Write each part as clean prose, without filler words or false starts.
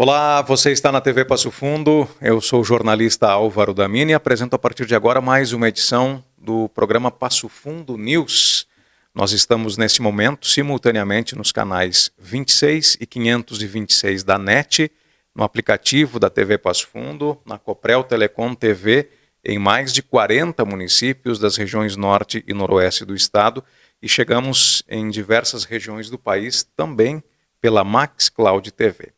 Olá, você está na TV Passo Fundo, eu sou o jornalista Álvaro Damini e apresento a partir de agora mais uma edição do programa Passo Fundo News. Nós estamos nesse momento simultaneamente nos canais 26 e 526 da NET, no aplicativo da TV Passo Fundo, na Coprel Telecom TV, em mais de 40 municípios das regiões norte e noroeste do estado e chegamos em diversas regiões do país também pela Max Cloud TV.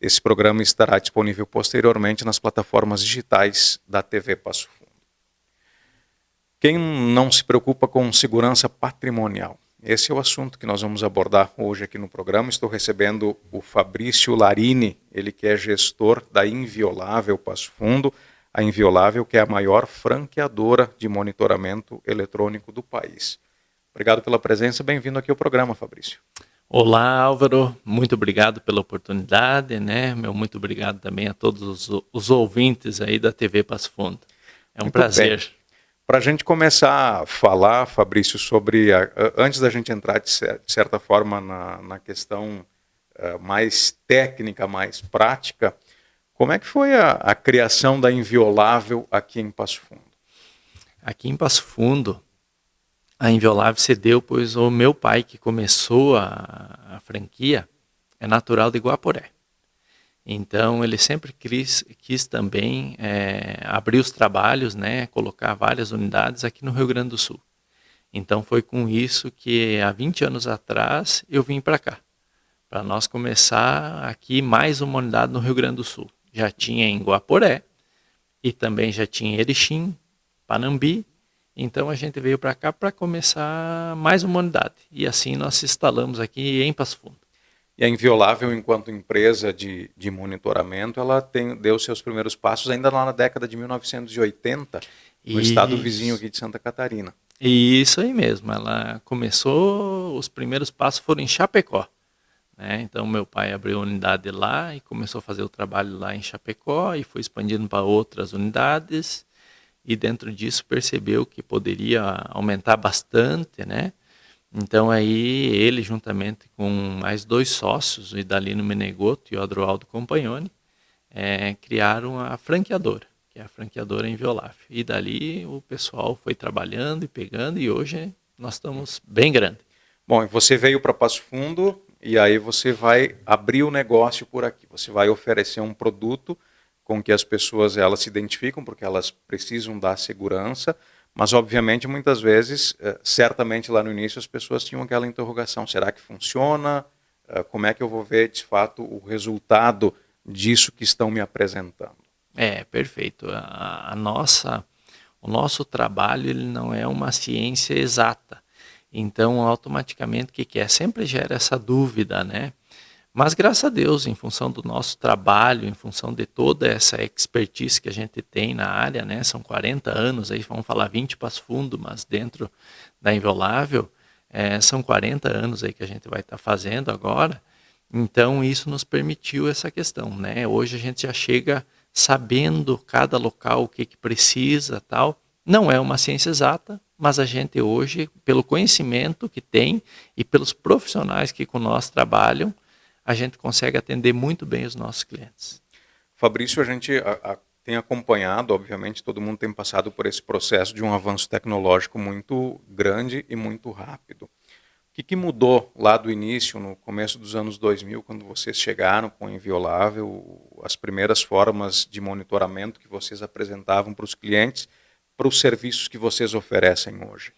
Esse programa estará disponível posteriormente nas plataformas digitais da TV Passo Fundo. Quem não se preocupa com segurança patrimonial? Esse é o assunto que nós vamos abordar hoje aqui no programa. Estou recebendo o Fabrício Larini, ele que é gestor da Inviolável Passo Fundo, a Inviolável que é a maior franqueadora de monitoramento eletrônico do país. Obrigado pela presença, bem-vindo aqui ao programa, Fabrício. Olá, Álvaro, muito obrigado pela oportunidade, né? Muito obrigado também a todos os ouvintes aí da TV Passo Fundo. É um muito prazer. Para a gente começar a falar, Fabrício, sobre, antes da gente entrar de certa forma na questão mais técnica, mais prática, como é que foi a criação da Inviolável aqui em Passo Fundo? Aqui em Passo Fundo, a Inviolável se deu, pois o meu pai, que começou a franquia, é natural de Guaporé. Então, ele sempre quis também abrir os trabalhos, né, colocar várias unidades aqui no Rio Grande do Sul. Então, foi com isso que, há 20 anos atrás, eu vim para cá, para nós começar aqui mais uma unidade no Rio Grande do Sul. Já tinha em Guaporé, e também já tinha em Erechim, Panambi. Então a gente veio para cá para começar mais uma unidade. E assim nós se instalamos aqui em Passo Fundo. E a Inviolável, enquanto empresa de monitoramento, ela deu seus primeiros passos ainda lá na década de 1980, no estado vizinho aqui de Santa Catarina. Isso aí mesmo. Ela começou, os primeiros passos foram em Chapecó. Né? Então meu pai abriu a unidade lá e começou a fazer o trabalho lá em Chapecó e foi expandindo para outras unidades. E dentro disso percebeu que poderia aumentar bastante, né? Então aí ele, juntamente com mais 2 sócios, o Idalino Menegotto e o Adroaldo Compagnoni, criaram a franqueadora, que é a franqueadora Inviolável. E dali o pessoal foi trabalhando e pegando e hoje nós estamos bem grande. Bom, você veio para Passo Fundo e aí você vai abrir o negócio por aqui, você vai oferecer um produto com que as pessoas elas se identificam, porque elas precisam dar segurança, mas obviamente muitas vezes, certamente lá no início as pessoas tinham aquela interrogação, será que funciona? Como é que eu vou ver de fato o resultado disso que estão me apresentando? Perfeito. O nosso trabalho ele não é uma ciência exata, então automaticamente o que é? Sempre gera essa dúvida, né? Mas graças a Deus, em função do nosso trabalho, em função de toda essa expertise que a gente tem na área, né, são 40 anos, aí vamos falar 20 Passo Fundo, mas dentro da Inviolável, são 40 anos aí que a gente vai estar fazendo agora, então isso nos permitiu essa questão, né? Hoje a gente já chega sabendo cada local o que precisa, tal. Não é uma ciência exata, mas a gente hoje, pelo conhecimento que tem e pelos profissionais que com nós trabalham, a gente consegue atender muito bem os nossos clientes. Fabrício, a gente tem acompanhado, obviamente todo mundo tem passado por esse processo de um avanço tecnológico muito grande e muito rápido. O que mudou lá do início, no começo dos anos 2000, quando vocês chegaram com o Inviolável, as primeiras formas de monitoramento que vocês apresentavam para os clientes, para os serviços que vocês oferecem hoje?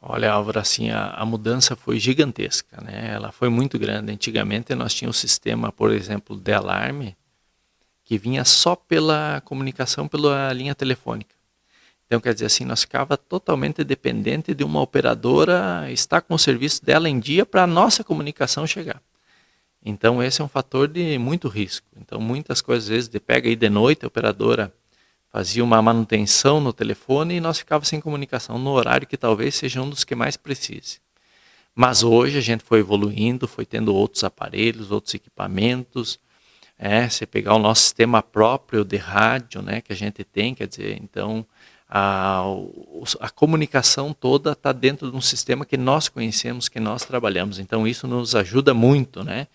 Olha, Álvaro, assim, a mudança foi gigantesca, né? Ela foi muito grande. Antigamente nós tínhamos um sistema, por exemplo, de alarme, que vinha só pela comunicação pela linha telefônica. Então, quer dizer assim, nós ficava totalmente dependente de uma operadora estar com o serviço dela em dia para a nossa comunicação chegar. Então, esse é um fator de muito risco. Então, muitas coisas, às vezes, pega aí de noite, a operadora fazia uma manutenção no telefone e nós ficávamos sem comunicação no horário que talvez seja um dos que mais precise. Mas hoje a gente foi evoluindo, foi tendo outros aparelhos, outros equipamentos. Você pegar o nosso sistema próprio de rádio, né, que a gente tem, quer dizer, então a comunicação toda está dentro de um sistema que nós conhecemos, que nós trabalhamos. Então isso nos ajuda muito, né?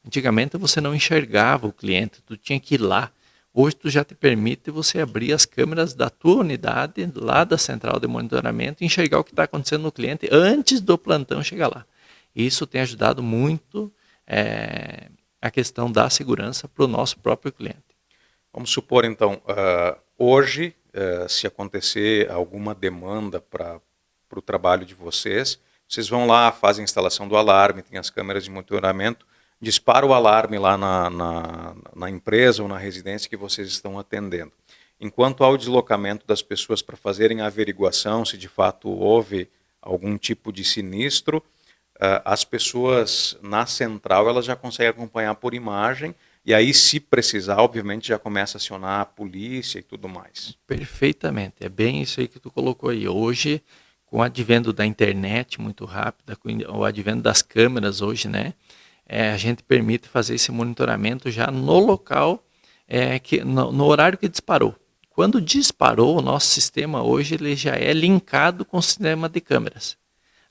Antigamente você não enxergava o cliente, tu tinha que ir lá. Hoje tu já te permite você abrir as câmeras da tua unidade, lá da central de monitoramento, e enxergar o que está acontecendo no cliente antes do plantão chegar lá. Isso tem ajudado muito a questão da segurança para o nosso próprio cliente. Vamos supor, então, hoje, se acontecer alguma demanda para o trabalho de vocês vão lá, fazem a instalação do alarme, tem as câmeras de monitoramento, dispara o alarme lá na empresa ou na residência que vocês estão atendendo. Enquanto há o deslocamento das pessoas para fazerem a averiguação se de fato houve algum tipo de sinistro, as pessoas na central elas já conseguem acompanhar por imagem e aí, se precisar, obviamente já começa a acionar a polícia e tudo mais. Perfeitamente, é bem isso aí que tu colocou aí. Hoje, com o advento da internet muito rápida, com o advento das câmeras hoje, né? A gente permite fazer esse monitoramento já no local, no horário que disparou. Quando disparou, o nosso sistema hoje ele já é linkado com o sistema de câmeras.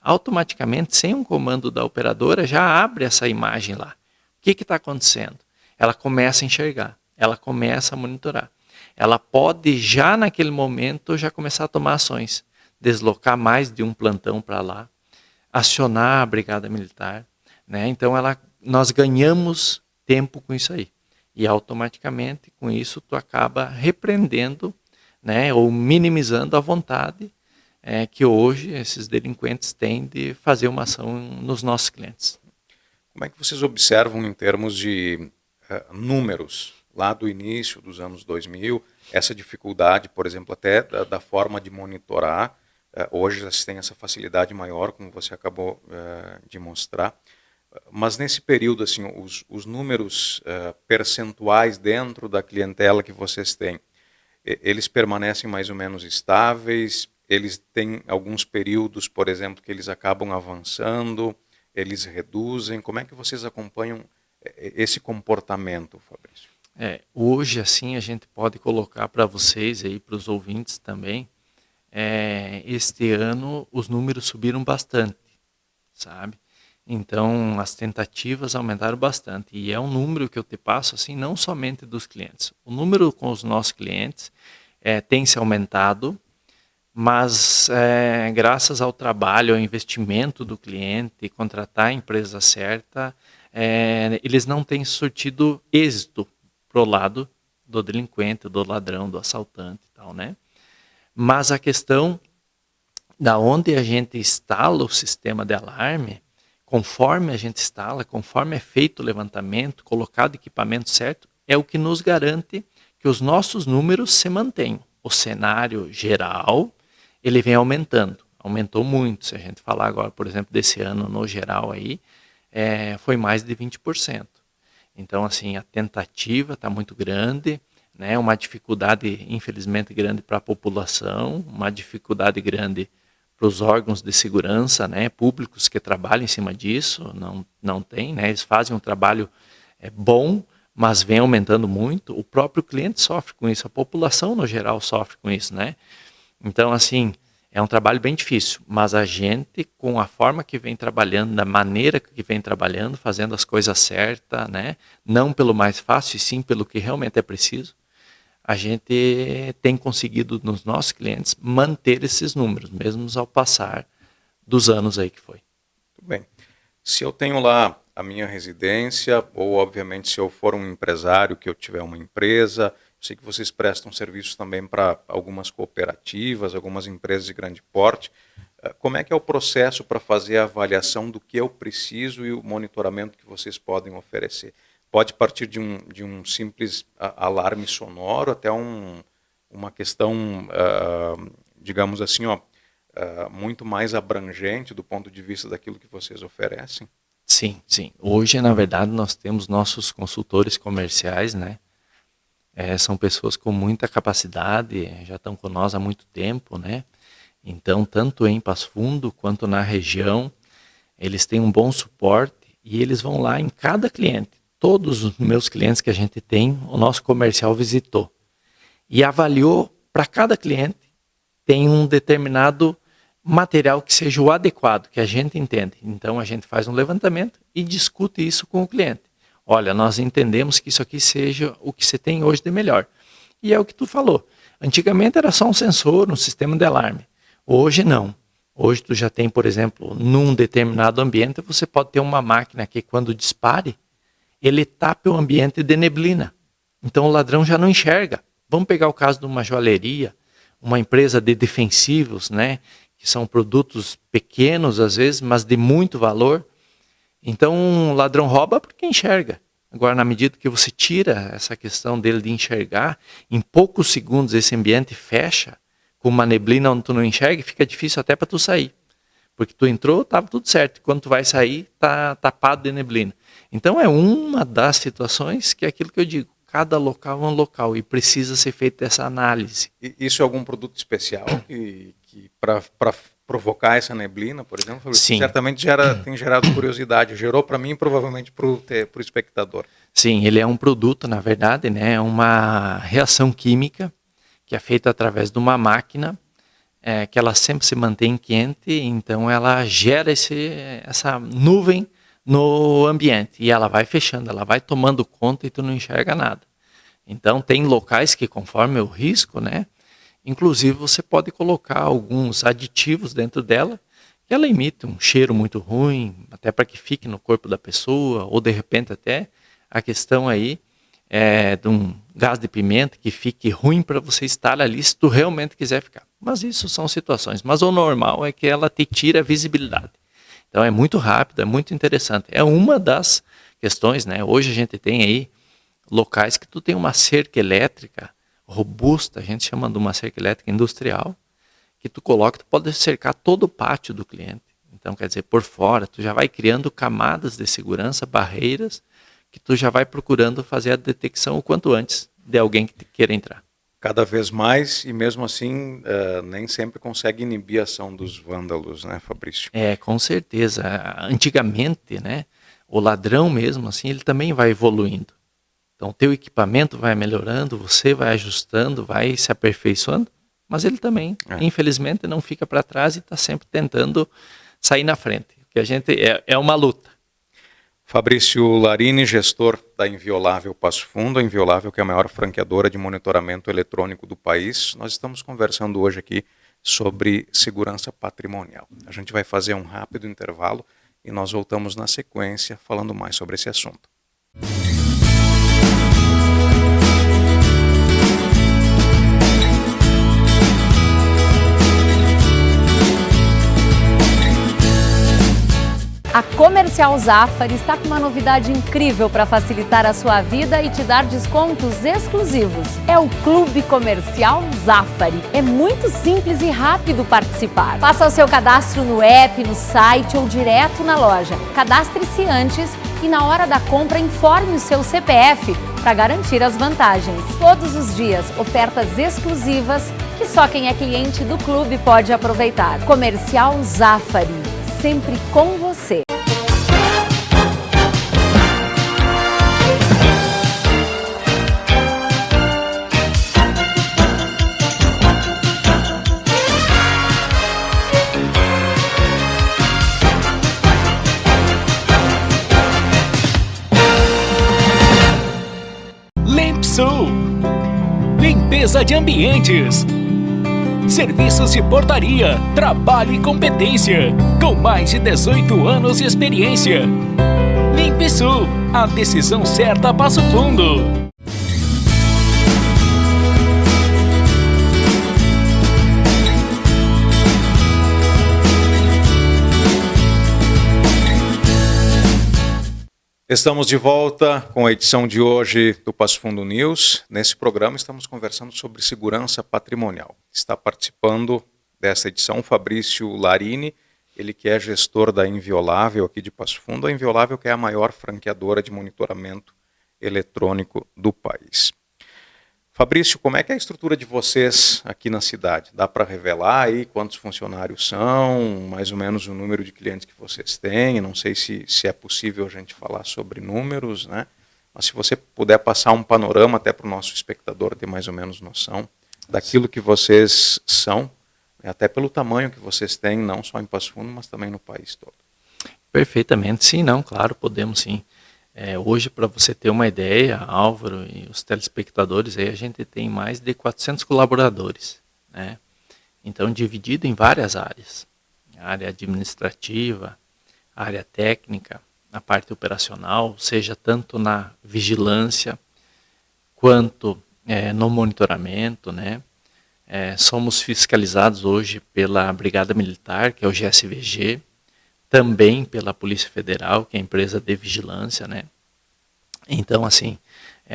Automaticamente, sem um comando da operadora, já abre essa imagem lá. O que está acontecendo? Ela começa a enxergar, ela começa a monitorar. Ela pode já naquele momento já começar a tomar ações, deslocar mais de um plantão para lá, acionar a brigada militar, né? Então nós ganhamos tempo com isso aí. E automaticamente, com isso, tu acaba repreendendo, né, ou minimizando a vontade que hoje esses delinquentes têm de fazer uma ação nos nossos clientes. Como é que vocês observam em termos de números, lá do início dos anos 2000, essa dificuldade, por exemplo, até da forma de monitorar? Hoje já se tem essa facilidade maior, como você acabou de mostrar. Mas nesse período, assim, os números percentuais dentro da clientela que vocês têm, eles permanecem mais ou menos estáveis? Eles têm alguns períodos, por exemplo, que eles acabam avançando, eles reduzem? Como é que vocês acompanham esse comportamento, Fabrício? Hoje, assim, a gente pode colocar para vocês aí, para os ouvintes também, este ano os números subiram bastante, sabe? Então, as tentativas aumentaram bastante. E é um número que eu te passo, assim, não somente dos clientes. O número com os nossos clientes tem se aumentado, mas graças ao trabalho, ao investimento do cliente, contratar a empresa certa, eles não têm surtido êxito pro lado do delinquente, do ladrão, do assaltante e tal, né? Mas a questão da onde a gente instala o sistema de alarme, conforme a gente instala, conforme é feito o levantamento, colocado o equipamento certo, é o que nos garante que os nossos números se mantenham. O cenário geral, ele vem aumentando, aumentou muito. Se a gente falar agora, por exemplo, desse ano no geral aí, foi mais de 20%. Então, assim, a tentativa está muito grande, né? Uma dificuldade, infelizmente, grande para a população, uma dificuldade grande para os órgãos de segurança, né, públicos que trabalham em cima disso, não tem, né? Eles fazem um trabalho bom, mas vem aumentando muito. O próprio cliente sofre com isso, a população no geral sofre com isso, né? Então, assim, é um trabalho bem difícil, mas a gente, com a forma que vem trabalhando, da maneira que vem trabalhando, fazendo as coisas certas, né? Não pelo mais fácil, e sim pelo que realmente é preciso, a gente tem conseguido nos nossos clientes manter esses números, mesmo ao passar dos anos aí que foi. Muito bem. Se eu tenho lá a minha residência, ou obviamente se eu for um empresário, que eu tiver uma empresa, eu sei que vocês prestam serviços também para algumas cooperativas, algumas empresas de grande porte. Como é que é o processo para fazer a avaliação do que eu preciso e o monitoramento que vocês podem oferecer? Pode partir de um simples alarme sonoro até uma questão, digamos assim, muito mais abrangente do ponto de vista daquilo que vocês oferecem? Sim, sim. Hoje, na verdade, nós temos nossos consultores comerciais, né? São pessoas com muita capacidade, já estão com nós há muito tempo, né? Então, tanto em Passo Fundo quanto na região, eles têm um bom suporte e eles vão lá em cada cliente. Todos os meus clientes que a gente tem, o nosso comercial visitou e avaliou para cada cliente, tem um determinado material que seja o adequado, que a gente entende. Então a gente faz um levantamento e discute isso com o cliente. olha, nós entendemos que isso aqui seja o que você tem hoje de melhor. E é o que tu falou. Antigamente era só um sensor, um sistema de alarme. Hoje não. Hoje tu já tem, por exemplo, num determinado ambiente, você pode ter uma máquina que quando dispare, ele tapa o ambiente de neblina. Então o ladrão já não enxerga. Vamos pegar o caso de uma joalheria, uma empresa de defensivos, né? Que são produtos pequenos às vezes, mas de muito valor. Então o ladrão rouba porque enxerga. Agora, na medida que você tira essa questão dele de enxergar, em poucos segundos esse ambiente fecha, com uma neblina onde tu não enxerga, fica difícil até para tu sair. Porque tu entrou, estava tudo certo. Quando tu vai sair, tá tapado de neblina. Então é uma das situações que é aquilo que eu digo. Cada local é um local e precisa ser feita essa análise. E isso é algum produto especial que para provocar essa neblina, por exemplo? Sim. Certamente tem gerado curiosidade. Gerou para mim e provavelmente para o espectador. Sim, ele é um produto, na verdade, né? É uma reação química que é feita através de uma máquina que ela sempre se mantém quente, então ela gera essa nuvem no ambiente e ela vai fechando, ela vai tomando conta e tu não enxerga nada. Então tem locais que, conforme o risco, né? Inclusive você pode colocar alguns aditivos dentro dela que ela emite um cheiro muito ruim, até para que fique no corpo da pessoa, ou de repente até a questão aí de um gás de pimenta que fique ruim para você estar ali se tu realmente quiser ficar. Mas isso são situações. Mas o normal é que ela te tira a visibilidade. Então é muito rápido, é muito interessante. É uma das questões, né? Hoje a gente tem aí locais que tu tem uma cerca elétrica robusta, a gente chama de uma cerca elétrica industrial, que tu coloca, tu pode cercar todo o pátio do cliente. Então, quer dizer, por fora, tu já vai criando camadas de segurança, barreiras, que tu já vai procurando fazer a detecção o quanto antes de alguém que queira entrar. Cada vez mais, e mesmo assim, nem sempre consegue inibir a ação dos vândalos, né, Fabrício? Com certeza. Antigamente, né, o ladrão mesmo, assim, ele também vai evoluindo. Então, o teu equipamento vai melhorando, você vai ajustando, vai se aperfeiçoando, mas ele também, infelizmente, não fica para trás e está sempre tentando sair na frente. Que a gente é uma luta. Fabrício Larini, gestor da Inviolável Passo Fundo, a Inviolável que é a maior franqueadora de monitoramento eletrônico do país. Nós estamos conversando hoje aqui sobre segurança patrimonial. A gente vai fazer um rápido intervalo e nós voltamos na sequência falando mais sobre esse assunto. A Comercial Zafari está com uma novidade incrível para facilitar a sua vida e te dar descontos exclusivos. É o Clube Comercial Zafari. É muito simples e rápido participar. Faça o seu cadastro no app, no site ou direto na loja. Cadastre-se antes e na hora da compra informe o seu CPF para garantir as vantagens. Todos os dias, ofertas exclusivas que só quem é cliente do clube pode aproveitar. Comercial Zafari, sempre com você. Limpsul, limpeza de ambientes, serviços de portaria, trabalho e competência, com mais de 18 anos de experiência. Limpsul, a decisão certa a Passo Fundo. Estamos de volta com a edição de hoje do Passo Fundo News. Nesse programa estamos conversando sobre segurança patrimonial. Está participando dessa edição o Fabrício Larini, ele que é gestor da Inviolável aqui de Passo Fundo. A Inviolável que é a maior franqueadora de monitoramento eletrônico do país. Fabrício, como é que é a estrutura de vocês aqui na cidade? Dá para revelar aí quantos funcionários são, mais ou menos o número de clientes que vocês têm? Não sei se é possível a gente falar sobre números, né? Mas se você puder passar um panorama até para o nosso espectador ter mais ou menos noção daquilo que vocês são, até pelo tamanho que vocês têm, não só em Passo Fundo, mas também no país todo. Perfeitamente, sim, não, claro, podemos sim. Hoje, para você ter uma ideia, Álvaro e os telespectadores, aí a gente tem mais de 400 colaboradores, né? Então, dividido em várias áreas. A área administrativa, a área técnica, a parte operacional, seja tanto na vigilância quanto no monitoramento, né? Somos fiscalizados hoje pela Brigada Militar, que é o GSVG, também pela Polícia Federal, que é a empresa de vigilância, né? Então, assim,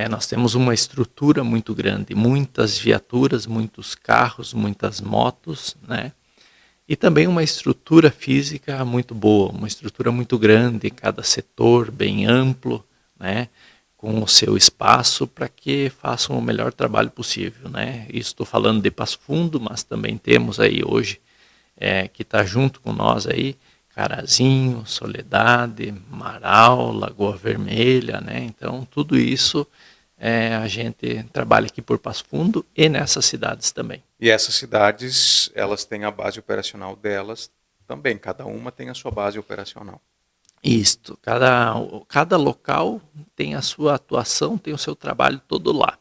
nós temos uma estrutura muito grande, muitas viaturas, muitos carros, muitas motos, né? E também uma estrutura física muito boa, uma estrutura muito grande, cada setor bem amplo, né? Com o seu espaço para que façam o melhor trabalho possível, né? Estou falando de Passo Fundo, mas também temos aí hoje, que está junto com nós aí, Carazinho, Soledade, Marau, Lagoa Vermelha, né? Então, tudo isso a gente trabalha aqui por Passo Fundo e nessas cidades também. E essas cidades, elas têm a base operacional delas também, cada uma tem a sua base operacional. Isto, cada local tem a sua atuação, tem o seu trabalho todo lá.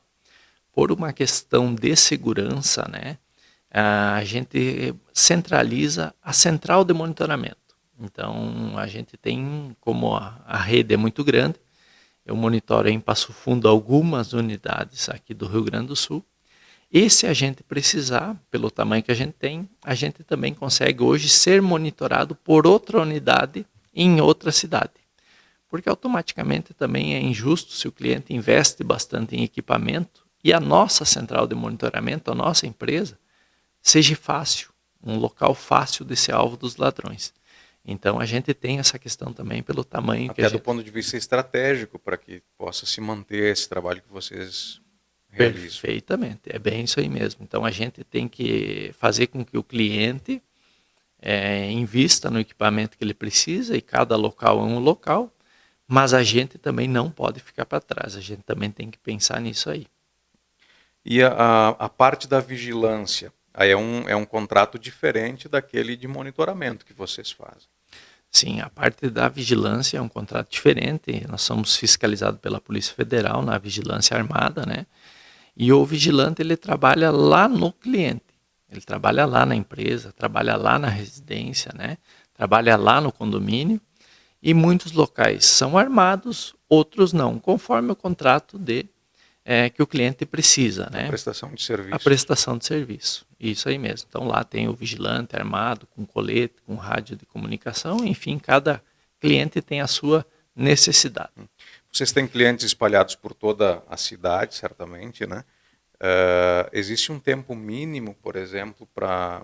Por uma questão de segurança, né? A gente centraliza a central de monitoramento. Então, a gente tem, como a rede é muito grande, eu monitoro em Passo Fundo algumas unidades aqui do Rio Grande do Sul. E se a gente precisar, pelo tamanho que a gente também consegue hoje ser monitorado por outra unidade em outra cidade. Porque automaticamente também é injusto se o cliente investe bastante em equipamento e a nossa central de monitoramento, a nossa empresa, seja fácil, um local fácil de ser alvo dos ladrões. Então, a gente tem essa questão também pelo tamanho que a gente... Até do ponto de vista estratégico, para que possa se manter esse trabalho que vocês realizam. Perfeitamente, é bem isso aí mesmo. Então, a gente tem que fazer com que o cliente invista no equipamento que ele precisa, e cada local é um local, mas a gente também não pode ficar para trás, a gente também tem que pensar nisso aí. E a parte da vigilância, aí é um contrato diferente daquele de monitoramento que vocês fazem. Sim, a parte da vigilância é um contrato diferente. Nós somos fiscalizados pela Polícia Federal na vigilância armada, né? E o vigilante, ele trabalha lá no cliente. Ele trabalha lá na empresa, trabalha lá na residência, né? Trabalha lá no condomínio. E muitos locais são armados, outros não, conforme o contrato que o cliente precisa, né? A prestação de serviço. A prestação de serviço, isso aí mesmo. Então lá tem o vigilante armado, com colete, com rádio de comunicação, enfim, cada cliente tem a sua necessidade. Vocês têm clientes espalhados por toda a cidade, certamente, né? Existe um tempo mínimo, por exemplo, para...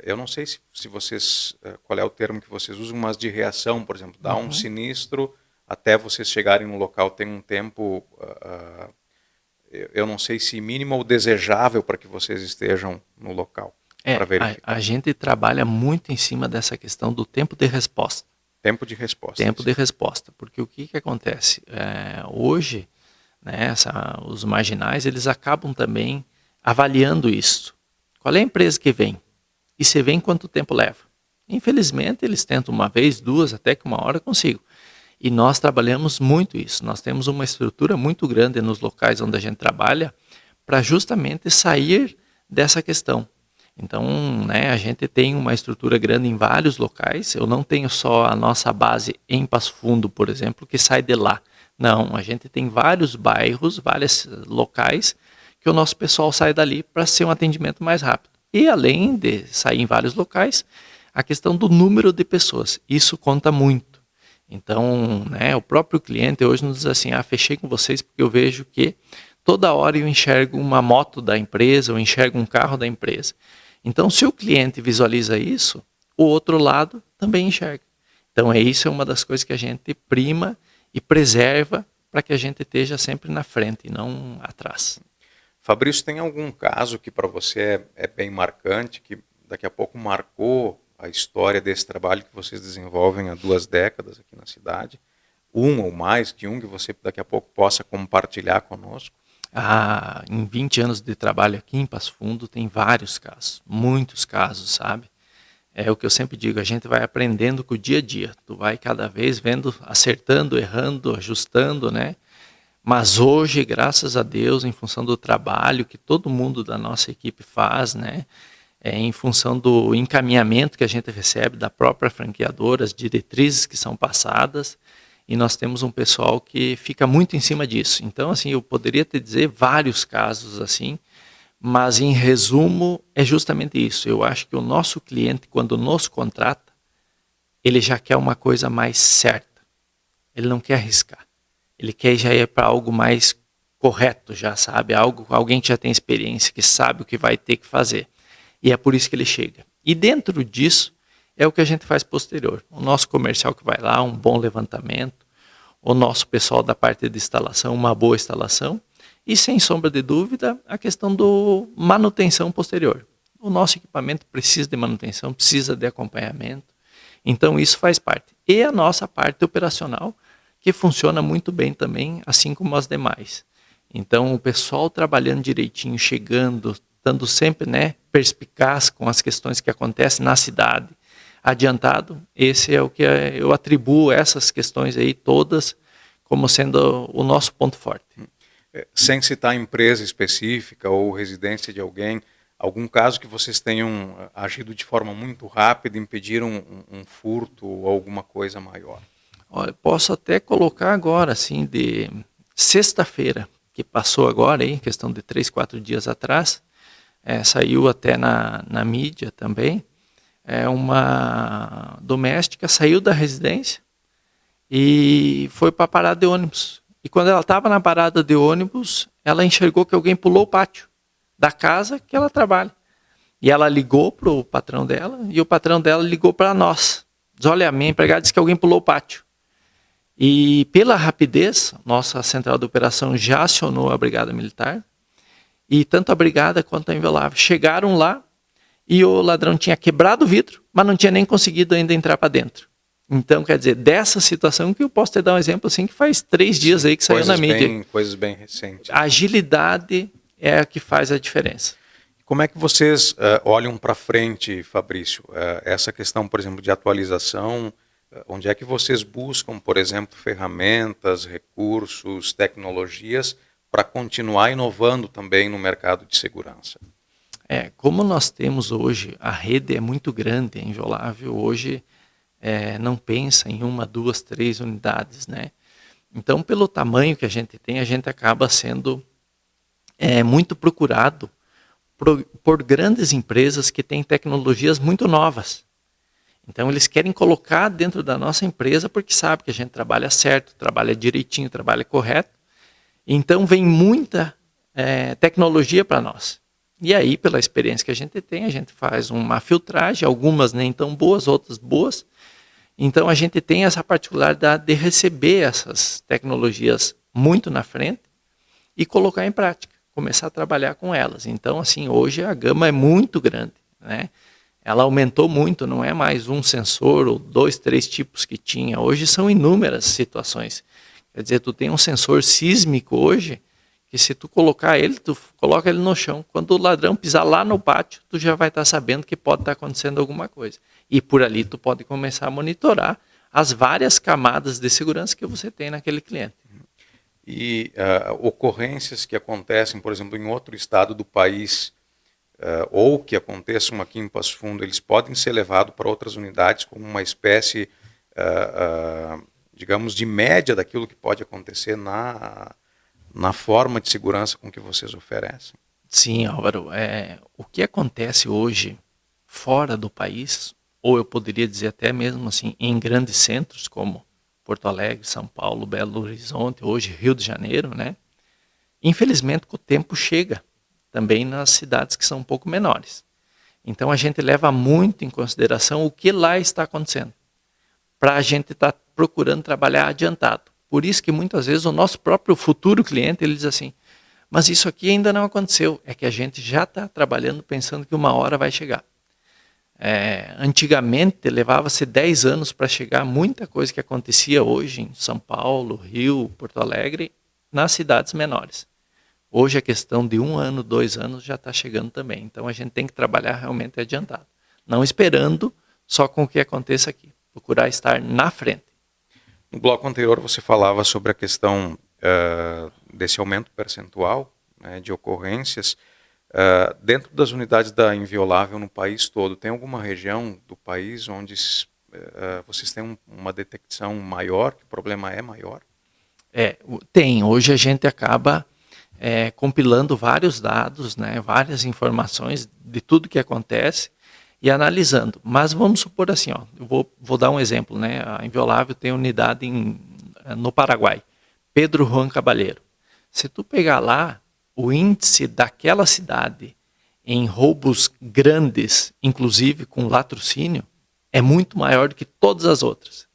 eu não sei se vocês... qual é o termo que vocês usam, mas de reação, por exemplo, dá um sinistro, até vocês chegarem no local, tem um tempo... eu não sei se mínimo ou desejável para que vocês estejam no local para verificar. A gente trabalha muito em cima dessa questão do tempo de resposta. Tempo de resposta. Tempo de resposta, porque o que acontece? Hoje, né, os marginais, eles acabam também avaliando isso. Qual é a empresa que vem? E você vê em quanto tempo leva? Infelizmente, eles tentam uma vez, duas, até que uma hora consigo. E nós trabalhamos muito isso. Nós temos uma estrutura muito grande nos locais onde a gente trabalha para justamente sair dessa questão. Então, né, a gente tem uma estrutura grande em vários locais. Eu não tenho só a nossa base em Passo Fundo, por exemplo, que sai de lá. Não, a gente tem vários bairros, vários locais que o nosso pessoal sai dali para ser um atendimento mais rápido. E além de sair em vários locais, a questão do número de pessoas, isso conta muito. Então, né, o próprio cliente hoje nos diz assim, fechei com vocês porque eu vejo que toda hora eu enxergo uma moto da empresa, eu enxergo um carro da empresa. Então, se o cliente visualiza isso, o outro lado também enxerga. Então, isso é uma das coisas que a gente prima e preserva para que a gente esteja sempre na frente e não atrás. Fabrício, tem algum caso que para você é bem marcante, que daqui a pouco marcou a história desse trabalho que vocês desenvolvem há 2 décadas aqui na cidade? Um ou mais que você daqui a pouco possa compartilhar conosco? Em 20 anos de trabalho aqui em Passo Fundo tem vários casos, muitos casos, sabe? é o que eu sempre digo, a gente vai aprendendo com o dia a dia. Tu vai cada vez vendo, acertando, errando, ajustando, né? Mas hoje, graças a Deus, em função do trabalho que todo mundo da nossa equipe faz, né? Em função do encaminhamento que a gente recebe da própria franqueadora, as diretrizes que são passadas, e nós temos um pessoal que fica muito em cima disso. Então, assim, eu poderia te dizer vários casos assim, mas em resumo é justamente isso. Eu acho que o nosso cliente, quando nos contrata, ele já quer uma coisa mais certa. Ele não quer arriscar. Ele quer já ir para algo mais correto, já sabe, alguém que já tem experiência, que sabe o que vai ter que fazer. E é por isso que ele chega. E dentro disso é o que a gente faz posterior. O nosso comercial que vai lá, um bom levantamento, o nosso pessoal da parte de instalação, uma boa instalação, e sem sombra de dúvida, a questão do manutenção posterior. O nosso equipamento precisa de manutenção, precisa de acompanhamento, então isso faz parte. E a nossa parte operacional, que funciona muito bem também, assim como as demais. Então o pessoal trabalhando direitinho, chegando, estando sempre, né, perspicaz com as questões que acontecem na cidade, adiantado, esse é o que eu atribuo essas questões aí todas como sendo o nosso ponto forte. Sem citar empresa específica ou residência de alguém, algum caso que vocês tenham agido de forma muito rápida, impediram um furto ou alguma coisa maior? Olha, posso até colocar agora, assim, de sexta-feira, que passou agora, aí, questão de 3, 4 dias atrás, saiu até na mídia também, uma doméstica saiu da residência e foi para a parada de ônibus. E quando ela estava na parada de ônibus, ela enxergou que alguém pulou o pátio da casa que ela trabalha. E ela ligou para o patrão dela e o patrão dela ligou para nós. Diz, olha, a minha empregada disse que alguém pulou o pátio. E pela rapidez, nossa central de operação já acionou a Brigada Militar. E tanto a Brigada quanto a Invelável chegaram lá e o ladrão tinha quebrado o vidro, mas não tinha nem conseguido ainda entrar para dentro. Então, quer dizer, dessa situação que eu posso te dar um exemplo assim, que faz 3 dias aí que saiu na mídia. Coisas bem recentes. A agilidade é a que faz a diferença. Como é que vocês olham para frente, Fabrício? Essa questão, por exemplo, de atualização, onde é que vocês buscam, por exemplo, ferramentas, recursos, tecnologias para continuar inovando também no mercado de segurança? Como nós temos hoje, a rede é muito grande, a Invelável hoje não pensa em 1, 2, 3 unidades, né? Então, pelo tamanho que a gente tem, a gente acaba sendo muito procurado por grandes empresas que têm tecnologias muito novas. Então, eles querem colocar dentro da nossa empresa porque sabe que a gente trabalha certo, trabalha direitinho, trabalha correto. Então, vem muita tecnologia para nós. E aí, pela experiência que a gente faz uma filtragem, algumas nem tão boas, outras boas. Então, a gente tem essa particularidade de receber essas tecnologias muito na frente e colocar em prática, começar a trabalhar com elas. Então, assim, hoje a gama é muito grande, né? Ela aumentou muito, não é mais um sensor ou 2, 3 tipos que tinha. Hoje são inúmeras situações. Quer dizer, tu tem um sensor sísmico hoje, que se tu colocar ele, tu coloca ele no chão. Quando o ladrão pisar lá no pátio, tu já vai estar sabendo que pode estar acontecendo alguma coisa. E por ali tu pode começar a monitorar as várias camadas de segurança que você tem naquele cliente. E ocorrências que acontecem, por exemplo, em outro estado do país, ou que aconteçam aqui em Passo Fundo, eles podem ser levados para outras unidades como uma espécie, digamos, de média daquilo que pode acontecer na forma de segurança com que vocês oferecem? Sim, Álvaro. O que acontece hoje fora do país, ou eu poderia dizer até mesmo assim, em grandes centros como Porto Alegre, São Paulo, Belo Horizonte, hoje Rio de Janeiro, né? Infelizmente, com o tempo chega também nas cidades que são um pouco menores. Então, a gente leva muito em consideração o que lá está acontecendo, para a gente estar procurando trabalhar adiantado. Por isso que muitas vezes o nosso próprio futuro cliente, ele diz assim, mas isso aqui ainda não aconteceu. É que a gente já está trabalhando pensando que uma hora vai chegar. Antigamente levava-se 10 anos para chegar muita coisa que acontecia hoje em São Paulo, Rio, Porto Alegre, nas cidades menores. Hoje a questão de 1 ano, 2 anos já está chegando também. Então a gente tem que trabalhar realmente adiantado. Não esperando só com o que aconteça aqui. Procurar estar na frente. No bloco anterior você falava sobre a questão desse aumento percentual, né, de ocorrências. Dentro das unidades da Inviolável no país todo, tem alguma região do país onde vocês têm uma detecção maior, que o problema é maior? Tem. Hoje a gente acaba compilando vários dados, né, várias informações de tudo que acontece e analisando. Mas vamos supor assim, eu vou dar um exemplo, né? A Inviolável tem unidade no Paraguai, Pedro Juan Caballero. Se tu pegar lá, o índice daquela cidade em roubos grandes, inclusive com latrocínio, é muito maior do que todas as outras.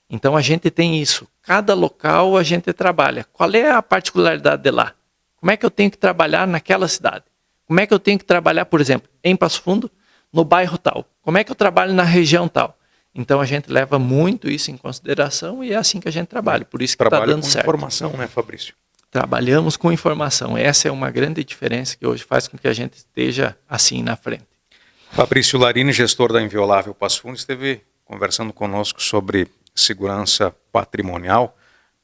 Então a gente tem isso. Cada local a gente trabalha. Qual é a particularidade de lá? Como é que eu tenho que trabalhar naquela cidade? Como é que eu tenho que trabalhar, por exemplo, em Passo Fundo, no bairro tal? Como é que eu trabalho na região tal? Então a gente leva muito isso em consideração e é assim que a gente trabalha. Por isso que está dando certo. Informação, né, Fabrício? Trabalhamos com informação. Essa é uma grande diferença que hoje faz com que a gente esteja assim na frente. Fabrício Larini, gestor da Inviolável Passo Fundo, esteve conversando conosco sobre segurança patrimonial,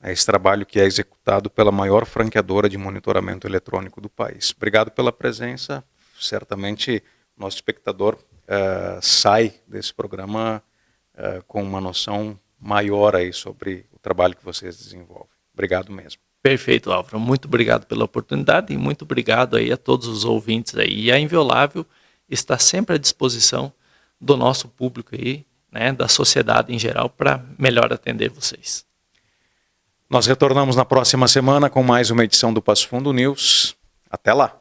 esse trabalho que é executado pela maior franqueadora de monitoramento eletrônico do país. Obrigado pela presença. Certamente nosso espectador sai desse programa com uma noção maior aí sobre o trabalho que vocês desenvolvem. Obrigado mesmo. Perfeito, Álvaro. Muito obrigado pela oportunidade e muito obrigado aí a todos os ouvintes aí. E a Inviolável está sempre à disposição do nosso público aí, né, da sociedade em geral, para melhor atender vocês. Nós retornamos na próxima semana com mais uma edição do Passo Fundo News. Até lá!